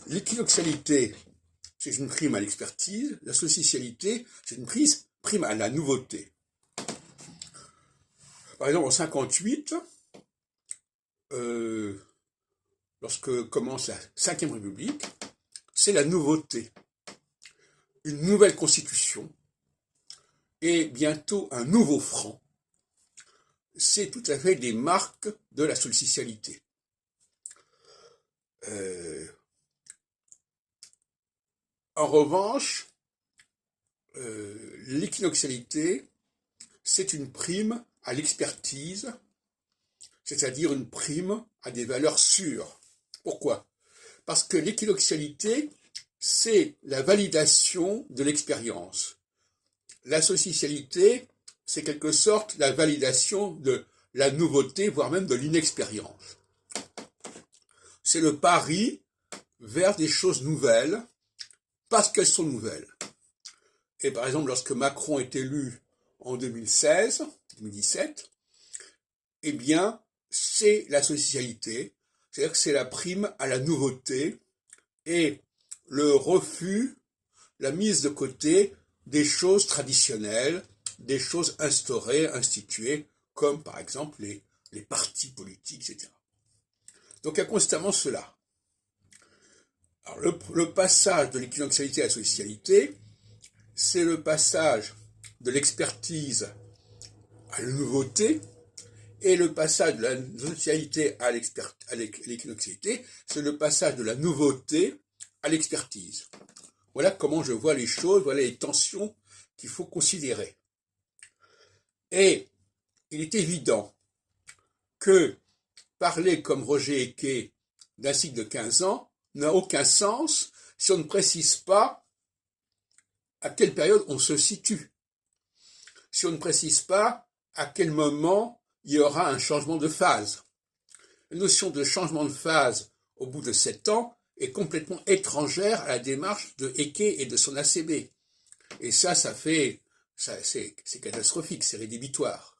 L'équivoxialité, c'est une prime à l'expertise. La socialité, c'est une prime à la nouveauté. Par exemple, en 58, lorsque commence la Ve République, c'est la nouveauté. Une nouvelle constitution et bientôt un nouveau franc. C'est tout à fait des marques de la socialité. En revanche, l'équinoxialité, c'est une prime à l'expertise, c'est-à-dire une prime à des valeurs sûres. Pourquoi? Parce que l'équinoxialité, c'est la validation de l'expérience. La socialité, c'est quelque sorte la validation de la nouveauté, voire même de l'inexpérience. C'est le pari vers des choses nouvelles, parce qu'elles sont nouvelles. Et par exemple, lorsque Macron est élu en 2017, eh bien, c'est la socialité, c'est-à-dire que c'est la prime à la nouveauté et le refus, la mise de côté des choses traditionnelles, des choses instaurées, instituées, comme par exemple les partis politiques, etc. Donc il y a constamment cela. Alors le passage de l'équinoxialité à la socialité, c'est le passage de l'expertise à la nouveauté, et le passage de la socialité à l'équinoxialité, c'est le passage de la nouveauté à l'expertise. Voilà comment je vois les choses, voilà les tensions qu'il faut considérer. Et il est évident que parler comme Roger Eke d'un cycle de 15 ans n'a aucun sens si on ne précise pas à quelle période on se situe, si on ne précise pas à quel moment il y aura un changement de phase. La notion de changement de phase au bout de 7 ans est complètement étrangère à la démarche de Eke et de son ACB. Et ça c'est catastrophique, c'est rédhibitoire.